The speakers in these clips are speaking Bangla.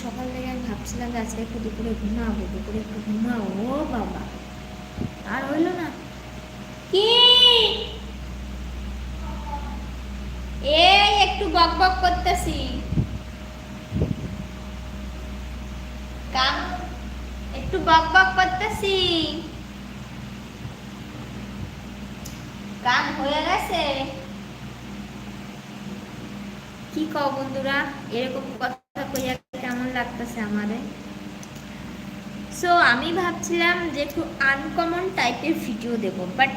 সকাল থেকে আমি ভাবছিলাম যে আজকে একটু দুপুরে ঘুমাবো, দুপুরে একটু ঘুমাবো। ও বাবা, আর হইলো না। কি এই একটু বক বক করতেছি, কাম একটু বক বক করতেছি, কাম হয়ে গেছে। কি কও বন্ধুরা, এরকম কথা কইয়া কেমন লাগতেছে আমাদের? সো আমি ভাবছিলাম যে একটু আনকমন টাইপের ভিডিও দেব, বাট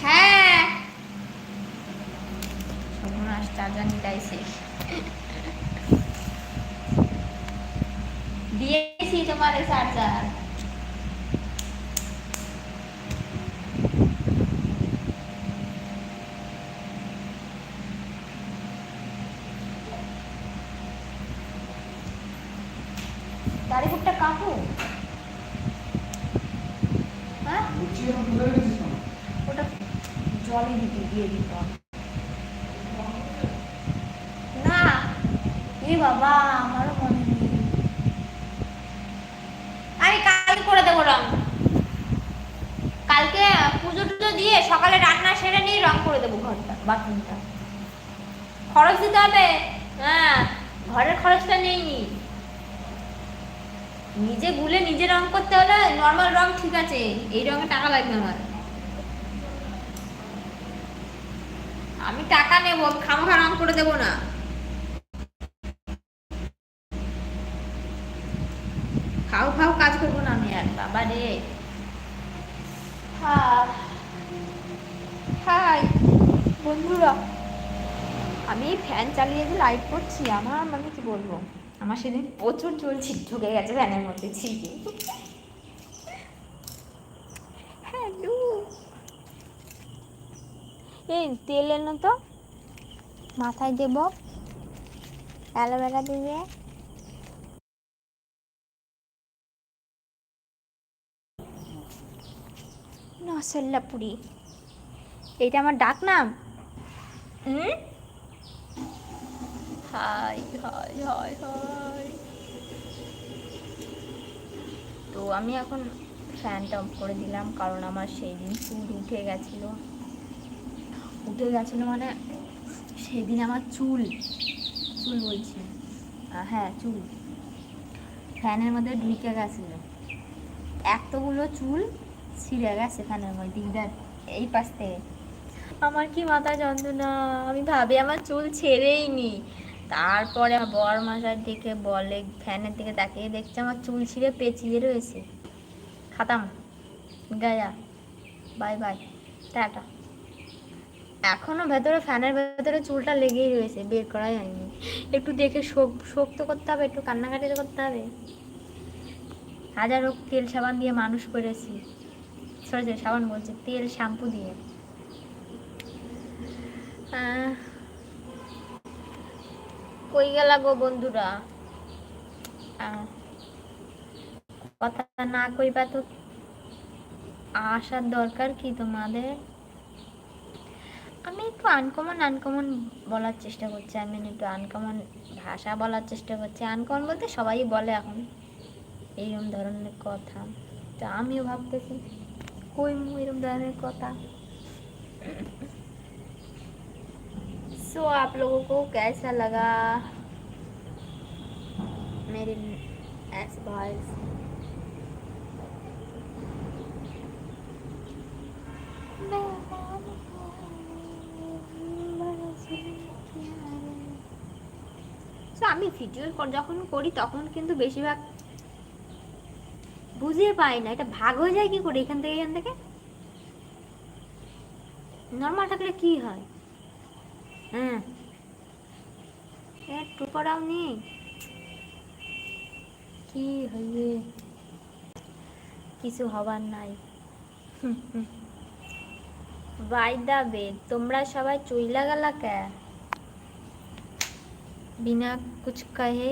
হ্যাঁ সর্বনাশ, চার্জার নিটাই শেষ। দিয়েছি তোমার চার্জার। গাড়ি বুকটা কাকু, হ্যাঁ ওটা জলে দিতে দিয়ে দিত না। এ বাবা, আমারও মনে নেই। আমি কাল করে দেবো রং। কালকে পুজো টুজো দিয়ে সকালে রান্না সেরে নিয়ে রং করে দেবো ঘরটা, বাথরুমটা। খরচ দিতে হবে, হ্যাঁ ঘরের খরচটা নেইনি। নিজে গুলে নিজে রং করতে হলে নর্মাল রং ঠিক আছে, এই রঙে টাকা লাগবে আমার। আমি টাকা নেবো, খামোখা রং করে দেবো না। খাও খাও কাজ করবো না আমি আর, বাবা রে। হাই বন্ধুরা, আমি ফ্যান চালিয়ে যে লাইট করছি, আমার মানে কি বলবো, আমার সেদিন প্রচুর চুল ঢুকে গেছে ফ্যানের মধ্যে ছিটে। হ্যালো, এই তেল এনো তো, মাথায় দেব, অ্যালোভেরা দিবে। নসল্লাপুরি, এইটা আমার ডাক নাম। হুম, হাই হাই হাই হাই। তো আমি এখন ফ্যানটা অফ করে দিলাম, কারণ আমার সেই দিন চুল উঠে গেছিলো মানে সেই দিন আমার চুল চুল বলছি, হ্যাঁ চুল ফ্যানের মধ্যে ঢুকে গেছিলো, এতগুলো চুল ছিঁড়ে গেছে ফ্যানের মধ্যে, এই পাশ থেকে। আমার কি মাথা যন্ত্রণা, আমি ভাবি আমার চুল ছেড়েই নি। তারপরে আমার বর মশাই দেখে বলে, ফ্যানের দিকে তাকিয়ে দেখছে আমার চুল ছিঁড়ে পেঁচিয়ে রয়েছে। খাতাম, গায়া, বাই বাই, টাটা। এখনো ভেতরে ফ্যানের ভেতরে চুলটা লেগেই রয়েছে, বের করাই হয়নি। একটু দেখে শোক তো করতে হবে, একটু কান্নাকাটি করতে হবে। হাজার হোক তেল সাবান দিয়ে মানুষ করেছি, সরি সাবান বলছি, তেল শ্যাম্পু দিয়ে। কই গেলা গো বন্ধুরা, কথা না কইবা তো আসার দরকার কি তোমাদের? আমি একটু আনকমন বলার চেষ্টা করছি, আমি একটু আনকমন ভাষা বলার চেষ্টা করছি। আনকমন বলতে সবাই বলে এখন এইরকম ধরনের কথা, তো আমিও ভাবতেছি কই এরকম ধরনের কথা। सो आप लोगों को कैसा लगा मेरे ऐसे वॉइस? আমি ভিডিও যখন করি তখন কিন্তু বেশিরভাগ বুঝে পাই না, এটা ভাগ হয়ে যায় কি করে এখান থেকে নর্মাল থাকলে কি হয়। হ্যাঁ একটু পড়াও নেই, কি হইবে, কিছু হবার নাই। বাই দা বে, তোমরা সবাই চইলা গেলা কে বিনা কুছ কহে?